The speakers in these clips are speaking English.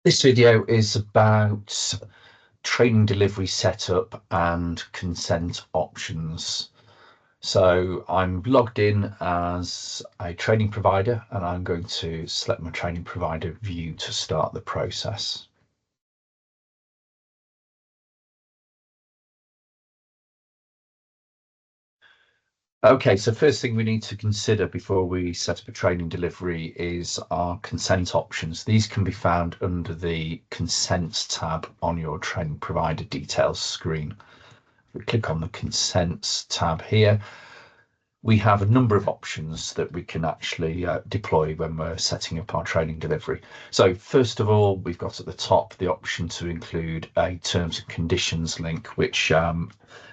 This video is about training delivery setup and consent options. So I'm logged in as a training provider and I'm going to select my training provider view to start the process. Okay, so first thing we need to consider before we set up a training delivery is our consent options. These can be found under the consents tab on your training provider details screen. If we click on the consents tab here, we have a number of options that we can actually deploy when we're setting up our training delivery. So first of all, we've got at the top the option to include a terms and conditions link, which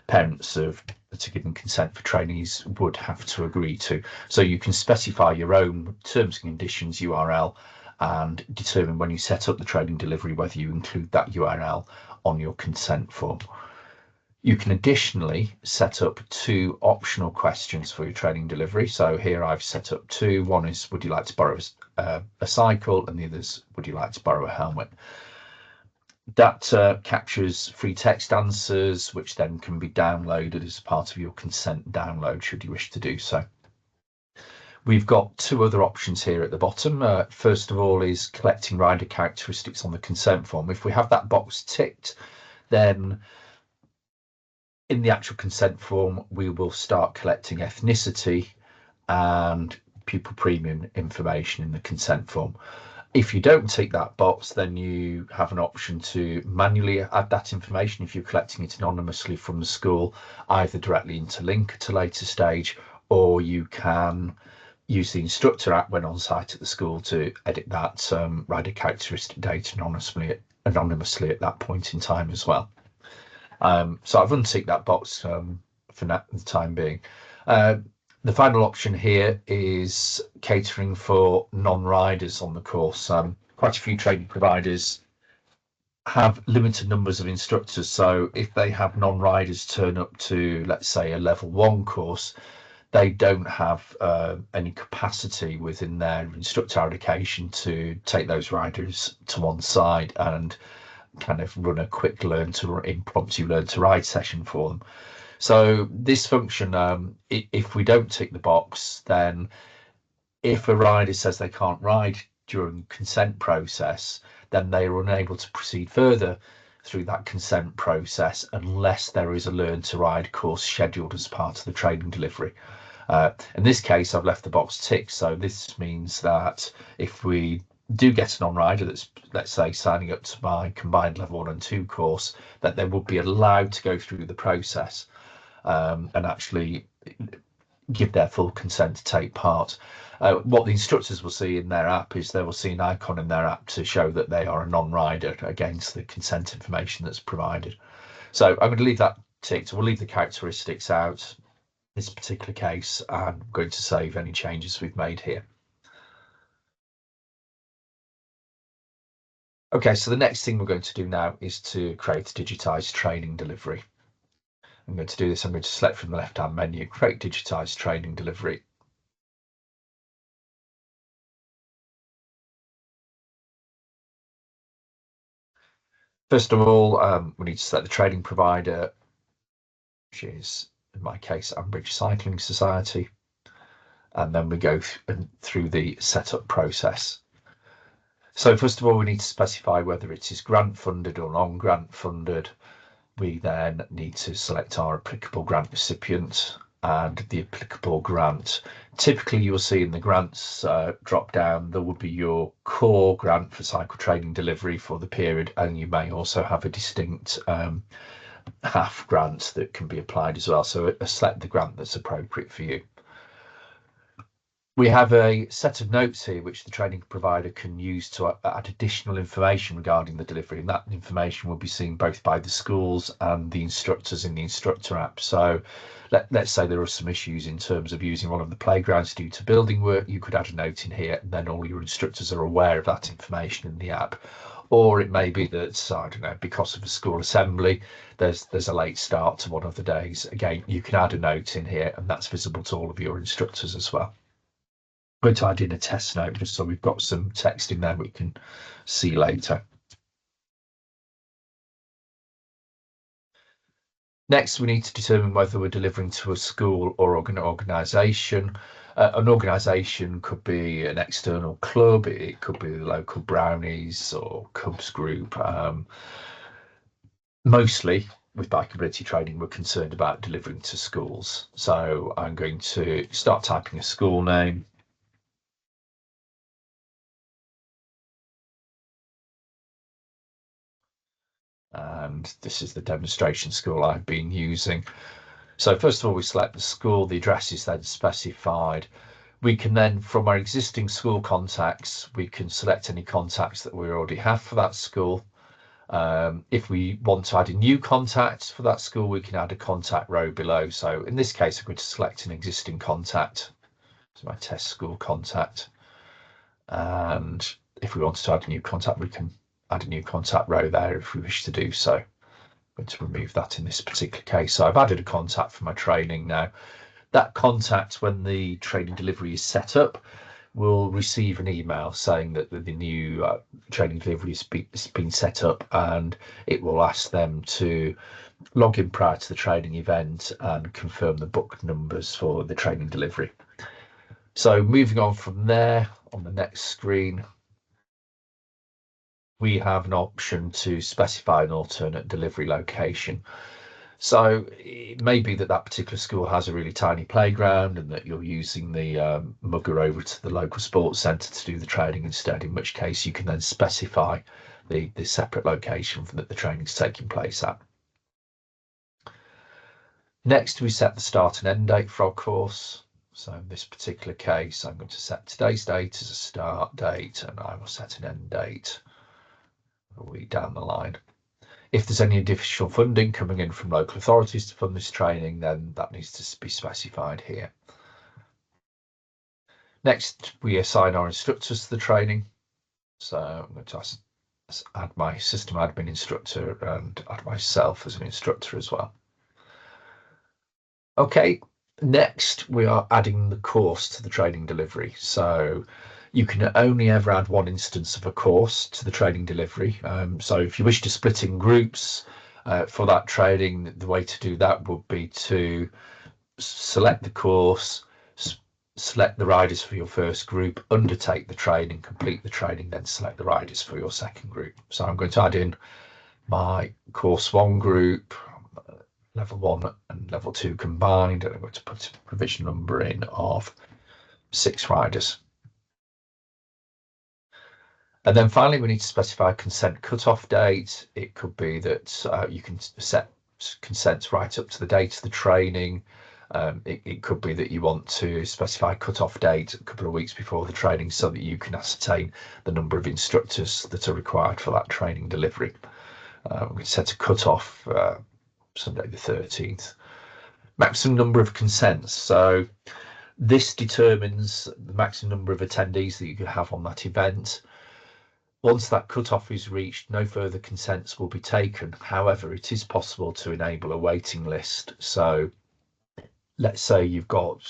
parents of to giving consent for trainees would have to agree to. So you can specify your own terms and conditions URL and determine when you set up the training delivery whether you include that URL on your consent form. You can additionally set up two optional questions for your training delivery. So here I've set up two. One is, would you like to borrow a cycle? And the other is, would you like to borrow a helmet? That captures free text answers, which then can be downloaded as part of your consent download, should you wish to do so. We've got two other options here at the bottom. First of all is collecting rider characteristics on the consent form. If we have that box ticked, then in the actual consent form, we will start collecting ethnicity and pupil premium information in the consent form. If you don't tick that box, then you have an option to manually add that information if you're collecting it anonymously from the school, either directly into Link at a later stage, or you can use the instructor app when on site at the school to edit that rider characteristic data anonymously at that point in time as well. So I've unticked that box for the time being. The final option here is catering for non-riders on the course. Quite a few training providers have limited numbers of instructors. So if they have non-riders turn up to, let's say, a level 1 course, they don't have any capacity within their instructor allocation to take those riders to one side and kind of run a quick impromptu learn to ride session for them. So this function, if we don't tick the box, then if a rider says they can't ride during consent process, then they are unable to proceed further through that consent process unless there is a learn to ride course scheduled as part of the training delivery. In this case, I've left the box ticked, so this means that if we do get a non-rider that's, let's say, signing up to my combined level 1 and 2 course, that they would be allowed to go through the process and actually give their full consent to take part. What the instructors will see in their app is they will see an icon in their app to show that they are a non-rider against the consent information that's provided. So I'm going to leave that ticked. We'll leave the characteristics out in this particular case, and I'm going to save any changes we've made here. Okay, so the next thing we're going to do now is to create a digitized training delivery. I'm going to do this. I'm going to select from the left-hand menu, create digitized training delivery. First of all, we need to select the training provider, which is, in my case, Ambridge Cycling Society. And then we go through the setup process. So first of all, we need to specify whether it is grant funded or non-grant funded. We then need to select our applicable grant recipient and the applicable grant. Typically, you'll see in the grants drop down, there will be your core grant for cycle training delivery for the period, and you may also have a distinct half grant that can be applied as well. So select the grant that's appropriate for you. We have a set of notes here which the training provider can use to add additional information regarding the delivery, and that information will be seen both by the schools and the instructors in the instructor app. So let's say there are some issues in terms of using one of the playgrounds due to building work. You could add a note in here and then all your instructors are aware of that information in the app. Or it may be that, I don't know, because of a school assembly, there's a late start to one of the days. Again, you can add a note in here and that's visible to all of your instructors as well. I'm going to add in a test note just so we've got some text in there we can see later. Next, we need to determine whether we're delivering to a school or an organisation. An organisation could be an external club, it could be the local Brownies or Cubs group. Mostly with bikeability training, we're concerned about delivering to schools. So I'm going to start typing a school name. And this is the demonstration school I've been using. So first of all, we select the school, the address is then specified. We can then, from our existing school contacts, we can select any contacts that we already have for that school. If we want to add a new contact for that school, we can add a contact row below. So in this case, I'm going to select an existing contact. So my test school contact. And if we wanted to add a new contact, we can add a new contact row there if we wish to do so. I'm going to remove that in this particular case. So I've added a contact for my training now. That contact, when the training delivery is set up, will receive an email saying that the new training delivery has been set up, and it will ask them to log in prior to the training event and confirm the book numbers for the training delivery. So moving on from there, on the next screen, we have an option to specify an alternate delivery location. So it may be that that particular school has a really tiny playground and that you're using the mugger over to the local sports centre to do the training instead, in which case you can then specify the separate location that the training is taking place at. Next, we set the start and end date for our course. So in this particular case, I'm going to set today's date as a start date, and I will set an end date a week down the line. If there's any additional funding coming in from local authorities to fund this training, then that needs to be specified here. Next, we assign our instructors to the training. So I'm going to add my system admin instructor and add myself as an instructor as well. Okay, next we are adding the course to the training delivery. So you can only ever add one instance of a course to the training delivery. So if you wish to split in groups for that training, the way to do that would be to select the course, select the riders for your first group, undertake the training, complete the training, then select the riders for your second group. So I'm going to add in my course 1 group, level 1 and level 2 combined, and I'm going to put a provision number in of 6 riders. And then finally, we need to specify a consent cutoff date. It could be that you can set consents right up to the date of the training. It could be that you want to specify a cutoff date a couple of weeks before the training so that you can ascertain the number of instructors that are required for that training delivery. We're going to set a cutoff Sunday the 13th. Maximum number of consents. So this determines the maximum number of attendees that you can have on that event. Once that cutoff is reached, no further consents will be taken. However, it is possible to enable a waiting list. So let's say you've got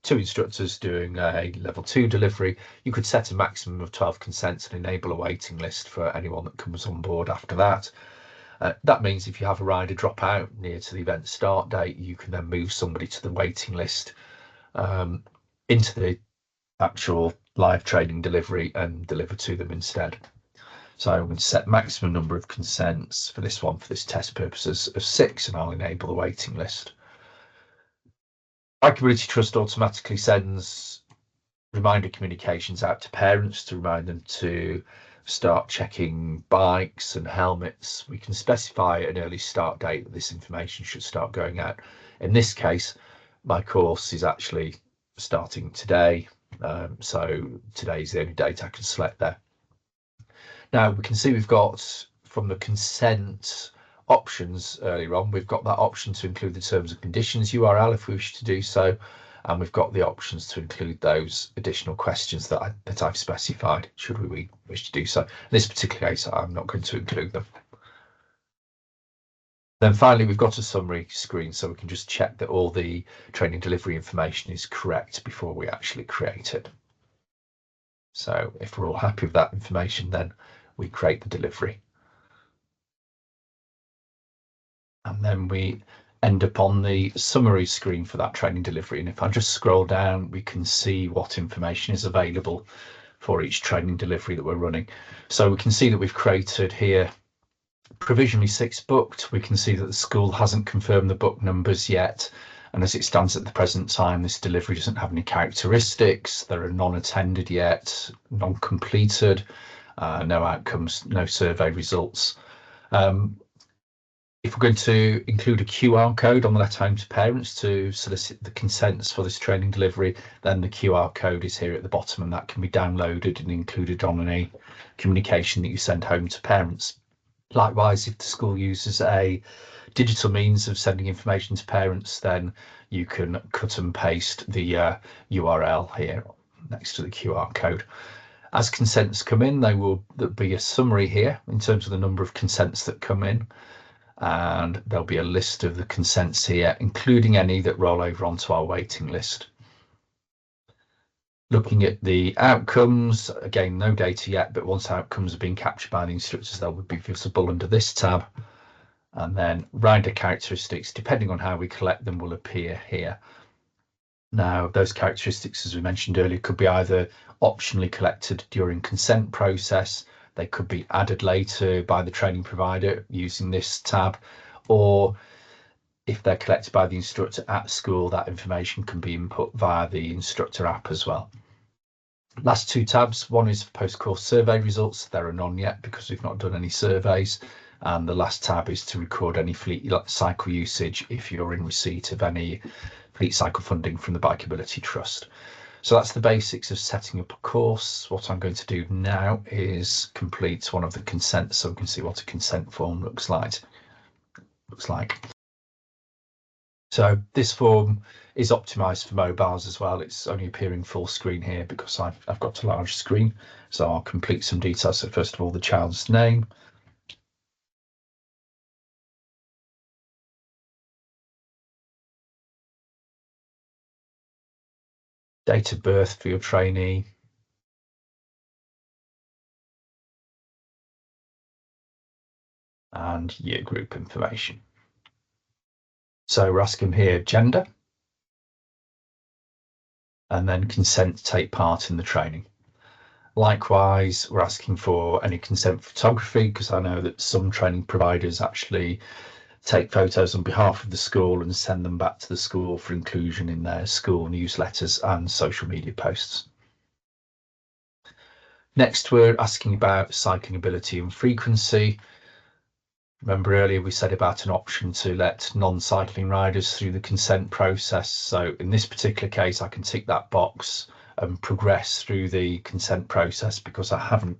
2 instructors doing a level 2 delivery, you could set a maximum of 12 consents and enable a waiting list for anyone that comes on board after that. That means if you have a rider drop out near to the event start date, you can then move somebody to the waiting list into the actual live training delivery and deliver to them instead. So I'm going to set maximum number of consents for this one, for this test purposes, of 6, and I'll enable the waiting list. Bikeability Trust automatically sends reminder communications out to parents to remind them to start checking bikes and helmets. We can specify an early start date that this information should start going out. In this case, my course is actually starting today, so today is the only date I can select there. Now we can see we've got from the consent options earlier on, we've got that option to include the terms and conditions URL if we wish to do so, and we've got the options to include those additional questions that I've specified should we wish to do so. In this particular case, I'm not going to include them. Then finally, we've got a summary screen, so we can just check that all the training delivery information is correct before we actually create it. So if we're all happy with that information, then we create the delivery. And then we end up on the summary screen for that training delivery. And if I just scroll down, we can see what information is available for each training delivery that we're running. So we can see that we've created here provisionally 6 booked. We can see that the school hasn't confirmed the book numbers yet. And as it stands at the present time, this delivery doesn't have any characteristics. There are none attended yet, none completed, no outcomes, no survey results. If we're going to include a QR code on the letter home to parents to solicit the consents for this training delivery, then the QR code is here at the bottom, and that can be downloaded and included on any communication that you send home to parents. Likewise, if the school uses a digital means of sending information to parents, then you can cut and paste the URL here next to the QR code. As consents come in, there'll be a summary here in terms of the number of consents that come in, and there'll be a list of the consents here, including any that roll over onto our waiting list. Looking at the outcomes, again, no data yet, but once outcomes have been captured by the instructors, they will be visible under this tab. And then rider characteristics, depending on how we collect them, will appear here. Now, those characteristics, as we mentioned earlier, could be either optionally collected during consent process, they could be added later by the training provider using this tab, or if they're collected by the instructor at school, that information can be input via the instructor app as well. Last 2 tabs, one is for post-course survey results. There are none yet because we've not done any surveys. And the last tab is to record any fleet cycle usage if you're in receipt of any fleet cycle funding from the Bikeability Trust. So that's the basics of setting up a course. What I'm going to do now is complete one of the consents so we can see what a consent form looks like. So this form is optimized for mobiles as well. It's only appearing full screen here because I've got a large screen. So I'll complete some details. So first of all, the child's name. Date of birth for your trainee. And year group information. So we're asking here gender. And then consent to take part in the training. Likewise, we're asking for any consent photography because I know that some training providers actually take photos on behalf of the school and send them back to the school for inclusion in their school newsletters and social media posts. Next, we're asking about cycling ability and frequency. Remember earlier we said about an option to let non-cycling riders through the consent process. So in this particular case, I can tick that box and progress through the consent process because I haven't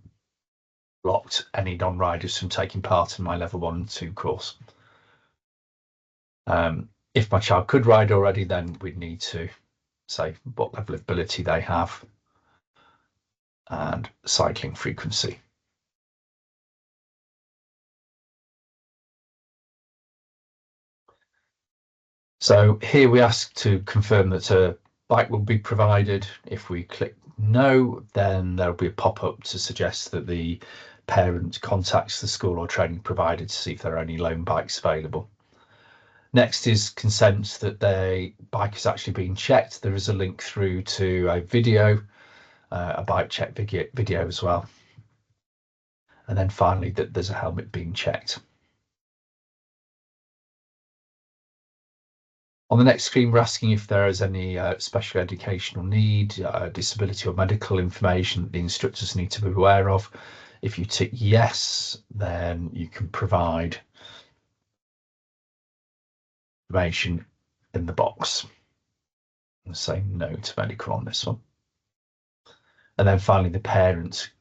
blocked any non-riders from taking part in my level 1 and 2 course. If my child could ride already, then we'd need to say what level of ability they have and cycling frequency. So here we ask to confirm that a bike will be provided. If we click no, then there'll be a pop-up to suggest that the parent contacts the school or training provider to see if there are any loan bikes available. Next is consent that their bike is actually being checked. There is a link through to a video, a bike check video as well. And then finally that there's a helmet being checked. On the next screen, we're asking if there is any special educational need, disability or medical information that the instructors need to be aware of. If you tick yes, then you can provide information in the box. I'll say no to medical on this one. And then finally, the parent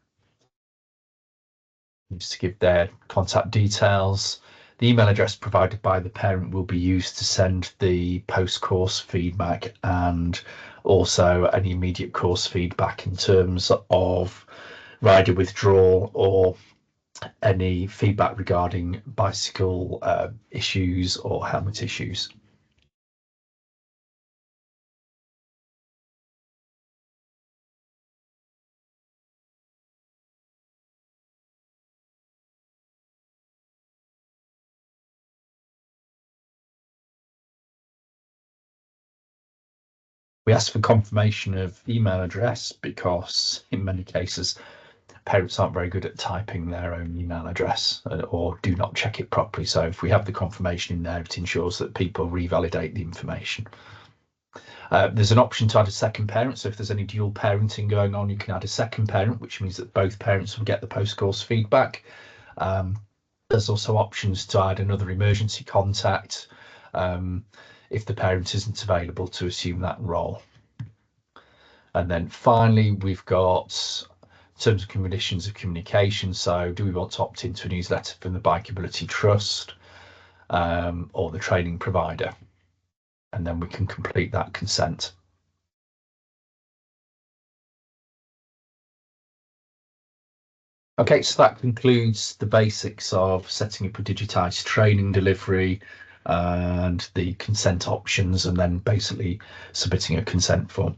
needs to give their contact details. The email address provided by the parent will be used to send the post-course feedback and also any immediate course feedback in terms of rider withdrawal or any feedback regarding bicycle issues or helmet issues. We ask for confirmation of email address because in many cases parents aren't very good at typing their own email address or do not check it properly. So if we have the confirmation in there, it ensures that people revalidate the information. There's an option to add a second parent. So if there's any dual parenting going on, you can add a second parent, which means that both parents will get the post-course feedback. There's also options to add another emergency contact if the parent isn't available to assume that role. And then finally, we've got terms and conditions of communication. So do we want to opt into a newsletter from the Bikeability Trust or the training provider? And then we can complete that consent. Okay, so that concludes the basics of setting up a digitised training delivery and the consent options, and then basically submitting a consent form.